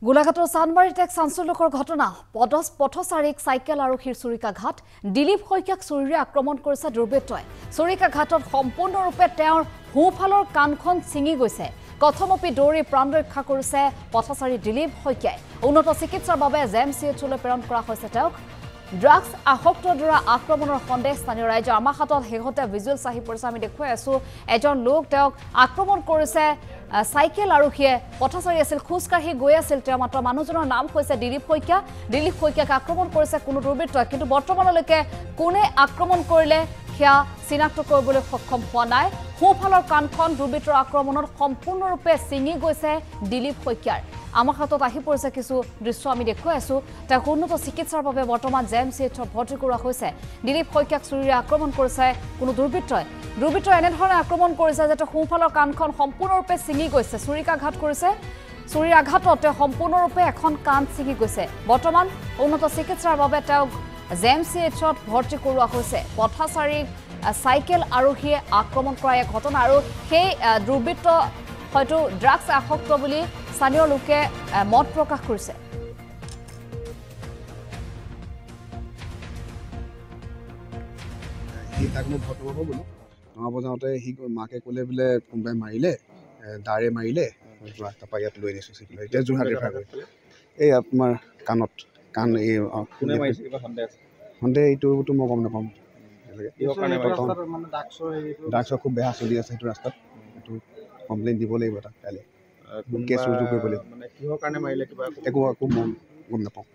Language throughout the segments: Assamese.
গোলাঘাটৰ চানমাৰীত এক চাঞ্চল্যকৰ ঘটনা পথচাৰীক চাইকেল আৰোহীৰ চুৰিকাঘাট দিলীপ শইকীয়াক চুৰিৰে আক্ৰমণ কৰিছে দুৰ্বৃত্তই চুৰিকাঘাটত সম্পূৰ্ণৰূপে তেওঁৰ সোঁফালৰ কাণখন ছিঙি গৈছে কথমপি দৌৰি প্ৰাণ ৰক্ষা কৰিছে পথচাৰী দিলীপ শইকীয়াই উন্নত চিকিৎসাৰ বাবে জেএমচিএইচলৈ প্ৰেৰণ কৰা হৈছে তেওঁক ড্ৰাগছ আসক্তৰ দ্বাৰা আক্ৰমণৰ সন্দেহ স্থানীয় ৰাইজৰ আমাৰ হাতত হেগতে ভিজুৱেলছ আহি পৰিছে আমি দেখুৱাই আছো এজন লোক তেওঁক আক্ৰমণ কৰিছে সাইকেল আৰোহীয়ে পথচাৰী আছিল খুজকাঢ়ি গৈ আছিল তেওঁ মাত্ৰ মানুহজনৰ নাম হৈছে দিলীপ শইকীয়াক আক্ৰমণ কৰিছে কোনো দুৰ্বৃত্তই কিন্তু বৰ্তমানলৈকে কোনে আক্ৰমণ কৰিলে সেয়া চিনাক্ত কৰিবলৈ সক্ষম হোৱা নাই সোঁফালৰ কাণখন দুৰ্বৃত্তৰ আক্ৰমণত সম্পূৰ্ণৰূপে ছিঙি গৈছে দিলীপ শইকীয়াৰ আমাৰ হাতত আহি পৰিছে কিছু দৃশ্য আমি দেখুৱাই আছো তেওঁক উন্নত চিকিৎসাৰ বাবে বৰ্তমান জেএমচিএইচত ভৰ্তি কৰা হৈছে দিলীপ শইকীয়াক চুৰিৰে আক্ৰমণ কৰিছে কোনো দুৰ্বৃত্তই এনেধৰণে আক্ৰমণ কৰিছে যে সোঁফালৰ কাণখন সম্পূৰ্ণৰূপে ছিঙি গৈছে চুৰিকাঘাত কৰিছে চুৰিৰ আঘাতত সম্পূৰ্ণৰূপে এখন কাণ ছিঙি গৈছে বৰ্তমান উন্নত চিকিৎসাৰ বাবে তেওঁক জেএমচিএইচত ভৰ্তি কৰোৱা হৈছে পথচাৰীক সাইকেল আৰোহীয়ে আক্ৰমণ কৰা এক ঘটনা আৰু সেই দুৰ্বৃত্ত হয়তো ড্ৰাগছ আসক্ত বুলি স্থানীয় লোকে মত প্ৰকাশ কৰিছে তাক মই ফটো পাব বোলো নমাব যাওঁতে সি মাকে ক'লে বোলে কোনোবাই মাৰিলে দাৰে মাৰিলে তাৰপৰা ইয়াত লৈ আনিছোঁ চিকিৎসা এতিয়া যোৰহাট ৰেফাৰ কৰিছে এই আপোনাৰ কাণ এই সন্দেহ এইটোতো মই গম নাপাম ড্ৰাগছৰ খুব বেয়া চলি আছে সেইটো ৰাস্তাত এইটো কমপ্লেইন দিব লাগিব তাক কাইলৈ কেছ ৰুজু কৰিব লাগিব কিহৰ কাৰণে মাৰিলে কিবা একো মই গম নাপাওঁ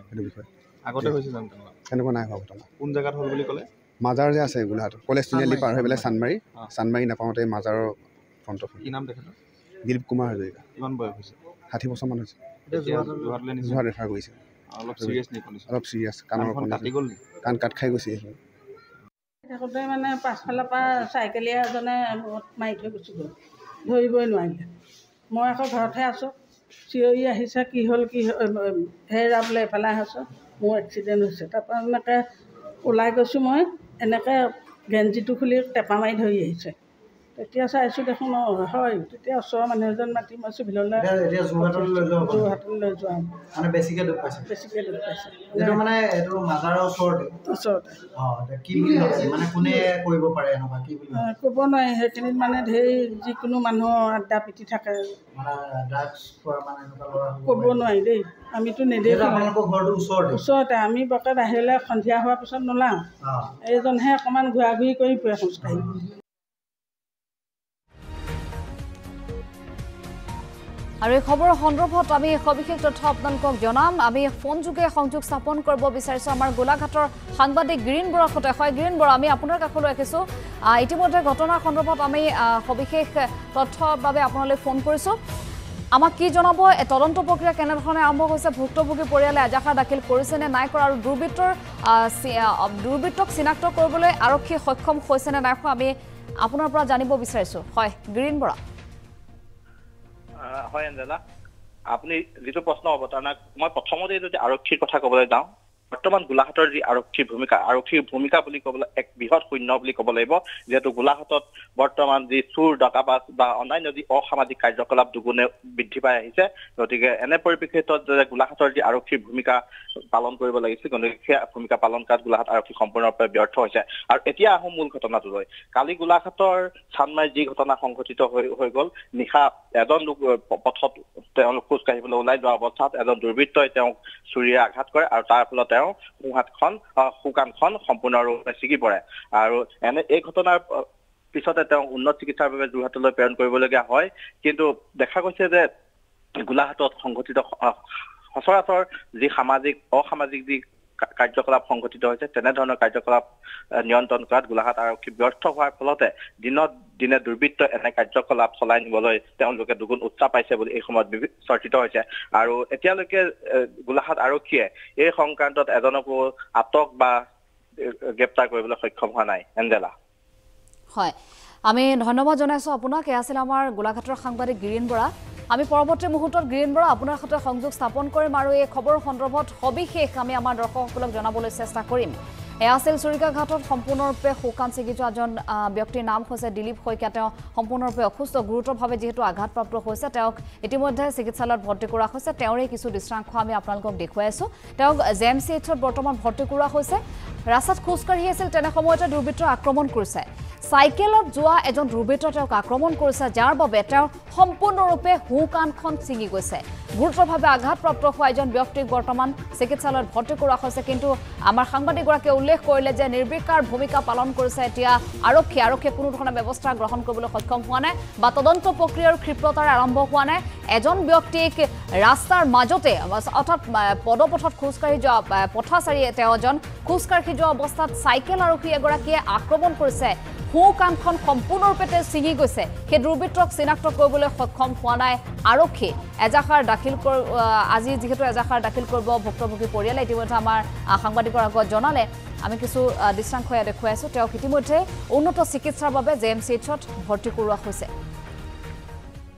সেইটো বিষয়ে আগতে হৈছে জানো তেনেকুৱা নাই হোৱা ঘটনা কোন জেগাত হ'ল বুলি ক'লে মাজাৰ যে আছে গোলাঘাটত কলেজ তিনিআলি পাৰ হৈ পেলাই চানমাৰী নাপাওঁতে মাজাৰৰ ফ্ৰণ্টত কি নাম তেখেতৰ দিলীপ কুমাৰ হাজৰিকা কিমান বয়স হৈছে 60 বছৰমান হৈছে যোৰহাট ৰেফাৰ কৰিছে অলপ চিৰিয়াছ নেকি অলপ চিৰিয়াছ কাণৰ কাটি গ'ল কাণ কাট খাই গৈছে থাকোঁতে মানে পাছফালৰ পৰা চাইকেলীয়া এজনে মাৰি থৈ গুচি গ'ল ধৰিবই নোৱাৰিলে মই আকৌ ঘৰতহে আছোঁ চিঞৰি আহিছে কি হ'ল হেৰা বোলে এইফালে আহিছোঁ মোৰ এক্সিডেণ্ট হৈছে তাৰপৰা এনেকৈ ওলাই গৈছোঁ মই এনেকৈ গেঞ্জিটো খুলি টেপা মাৰি ধৰি আহিছে তেতিয়া চাইছোঁ দেখোন হয় তেতিয়া ওচৰৰ মানুহ এজন মাতি মই চিভিললৈ যোৰহাটলৈ লৈ যোৱা মানে বেছিকৈ দুখ পাইছে এইটো মানে এইটো মাজাৰৰ ওচৰতে কি বুলি ভাবে মানে কোনে কৰিব পাৰে এনেকুৱা কি বুলি ক'ব নোৱাৰি সেইখিনিত মানে ধেৰ যিকোনো মানুহৰ আড্ডা পিটি থাকে মানে ড্ৰাগছ খোৱা মানে এনেকুৱা ল'ৰা ক'ব নোৱাৰি দেই আমিতো নেদেখোঁ আপোনালোকৰ ঘৰটো ওচৰতে আমি বৰকে বাহিৰলৈ সন্ধিয়া হোৱাৰ পিছত নোলাওঁ এইজনহে অকণমান ঘূৰা ঘূৰি কৰি ফুৰে খোজকাঢ়ি আৰু এই খবৰৰ সন্দৰ্ভত আমি সবিশেষ তথ্য আপোনালোকক জনাম আমি ফোন যোগে সংযোগ স্থাপন কৰিব বিচাৰিছোঁ আমাৰ গোলাঘাটৰ সাংবাদিক গিৰীণ বৰাৰ সৈতে হয় গিৰীণ বৰা আমি আপোনাৰ কাষলৈ ৰাখিছোঁ ইতিমধ্যে ঘটনাৰ সন্দৰ্ভত আমি সবিশেষ তথ্যৰ বাবে আপোনালৈ ফোন কৰিছোঁ আমাক কি জনাব তদন্ত প্ৰক্ৰিয়া কেনেধৰণে আৰম্ভ হৈছে ভুক্তভোগী পৰিয়ালে এজাহাৰ দাখিল কৰিছে নে নাই কৰা আৰু দুৰ্বৃত্তক চিনাক্ত কৰিবলৈ আৰক্ষী সক্ষম হৈছে নে নাই হোৱা আমি আপোনাৰ পৰা জানিব বিচাৰিছোঁ হয় গিৰীণ বৰা হয় অঞ্জনা আপুনি যিটো প্ৰশ্ন অৱতাৰণা মই প্ৰথমতে যদি আৰক্ষীৰ কথা ক'বলৈ যাওঁ বৰ্তমান গোলাঘাটৰ যি আৰক্ষীৰ ভূমিকা বুলি ক'বলৈ এক বৃহৎ শূন্য বুলি ক'ব লাগিব যিহেতু গোলাঘাটত বৰ্তমান যি চুৰ ডকাবাজ বা অন্যান্য যি অসামাজিক কাৰ্যকলাপ দুগুণে বৃদ্ধি পাই আহিছে গতিকে এনে পৰিপ্ৰেক্ষিতত গোলাঘাটৰ যি আৰক্ষীৰ ভূমিকা পালন কৰিব লাগিছিল গতিকে সেই ভূমিকা পালন কৰাত গোলাঘাট আৰক্ষী সম্পূৰ্ণৰূপে ব্যৰ্থ হৈছে আৰু এতিয়া আহোঁ মূল ঘটনাটোলৈ কালি গোলাঘাটৰ চানমাৰীত যি ঘটনা সংঘটিত হৈ গ'ল নিশা এজন লোক পথত তেওঁলোক খোজ কাঢ়িবলৈ ওলাই যোৱা অৱস্থাত এজন দুৰ্বৃত্তই তেওঁক চুৰিৰে আঘাত কৰে আৰু তাৰ ফলত তেওঁ সোঁকাণখন সম্পূৰ্ণৰূপে ছিগি পৰে আৰু এই ঘটনাৰ পিছতে তেওঁ উন্নত চিকিৎসাৰ বাবে যোৰহাটলৈ প্ৰেৰণ কৰিবলগীয়া হয় কিন্তু দেখা গৈছে যে গোলাঘাটত সংঘটিত সচৰাচৰ যি অসামাজিক যি কাৰ্যকলাপ সংঘটিত হৈছে তেনেধৰণৰ কাৰ্যকলাপ নিয়ন্ত্ৰণ কৰাত গোলাঘাট আৰক্ষী ব্যৰ্থ হোৱাৰ ফলতে দিনত দিনে দুৰ্বৃত্ত এনে কাৰ্যকলাপ চলাই নিবলৈ তেওঁলোকে দুগুণ উৎসাহ পাইছে বুলি এই সময়ত চৰ্চিত হৈছে আৰু এতিয়ালৈকে গোলাঘাট আৰক্ষীয়ে এই সংক্ৰান্তত এজনকো আটক বা গ্ৰেপ্তাৰ কৰিবলৈ সক্ষম হোৱা নাই এঞ্জেলা হয় আমি ধন্যবাদ জনাইছোঁ আপোনাক এয়া আছিল আমাৰ গোলাঘাটৰ সাংবাদিক গিৰীণ বৰা আমি পৰৱৰ্তী মুহূৰ্তত গিৰীণ বৰা আপোনাৰ সৈতে সংযোগ স্থাপন কৰিম আৰু এই খবৰৰ সন্দৰ্ভত সবিশেষ আমি আমাৰ দৰ্শকসকলক জনাবলৈ চেষ্টা কৰিম এয়া আছিল চুৰিকাঘাটত সম্পূৰ্ণৰূপে শোকান ছিগি যোৱা এজন ব্যক্তিৰ নাম হৈছে দিলীপ শইকীয়া তেওঁ সম্পূৰ্ণৰূপে অসুস্থ গুৰুতৰভাৱে যেহেতু আঘাতপ্ৰাপ্ত হৈছে তেওঁক ইতিমধ্যে চিকিৎসালয়ত ভৰ্তি কৰা হৈছে তেওঁৰে কিছু দৃশ্যাংশ আমি আপোনালোকক দেখুৱাই আছো তেওঁক জেএমচিএইচত বৰ্তমান ভৰ্তি কৰা হৈছে ৰাস্তাত খোজকাঢ়ি আছিল তেনে সময়তে দুৰ্বৃত্তই আক্ৰমণ কৰিছে সাইকেলত যোৱা এজন দুৰ্বৃত্তই তেওঁক আক্ৰমণ কৰিছে যাৰ বাবে তেওঁ সম্পূৰ্ণৰূপে হুকানখন ছিঙি গৈছে গুৰুতৰভাৱে আঘাতপ্ৰাপ্ত হোৱা এজন ব্যক্তিক বৰ্তমান চিকিৎসালয়ত ভৰ্তি কৰা হৈছে কিন্তু আমাৰ সাংবাদিকগৰাকীয়ে উল্লেখ কৰিলে যে নিৰ্বিকাৰ ভূমিকা পালন কৰিছে এতিয়া আৰক্ষীয়ে কোনো ধৰণৰ ব্যৱস্থা গ্ৰহণ কৰিবলৈ সক্ষম হোৱা নাই বা তদন্ত প্ৰক্ৰিয়াৰ ক্ষিপ্ৰতাৰে আৰম্ভ হোৱা নাই এজন ব্যক্তিক ৰাস্তাৰ মাজতে অৰ্থাৎ পদপথত খোজকাঢ়ি যোৱা পথাচাৰী তেওঁ এজন খোজকাঢ়ি যোৱা অৱস্থাত চাইকেল আৰক্ষী এগৰাকীয়ে আক্ৰমণ কৰিছে কানখন সম্পূৰ্ণৰূপে ছিঙি গৈছে সেই দুৰ্বৃত্তক চিনাক্ত কৰিবলৈ সক্ষম হোৱা নাই আৰক্ষী এজাহাৰ দাখিল আজি যেহেতু এজাহাৰ দাখিল কৰিব ভুক্তভোগী পৰিয়ালে ইতিমধ্যে আমাৰ সাংবাদিকৰ আগত জনালে আমি কিছু দৃশ্যাংশ দেখুৱাই আছো তেওঁক ইতিমধ্যে উন্নত চিকিৎসাৰ বাবে জেএমচিএইচত ভৰ্তি কৰোৱা হৈছে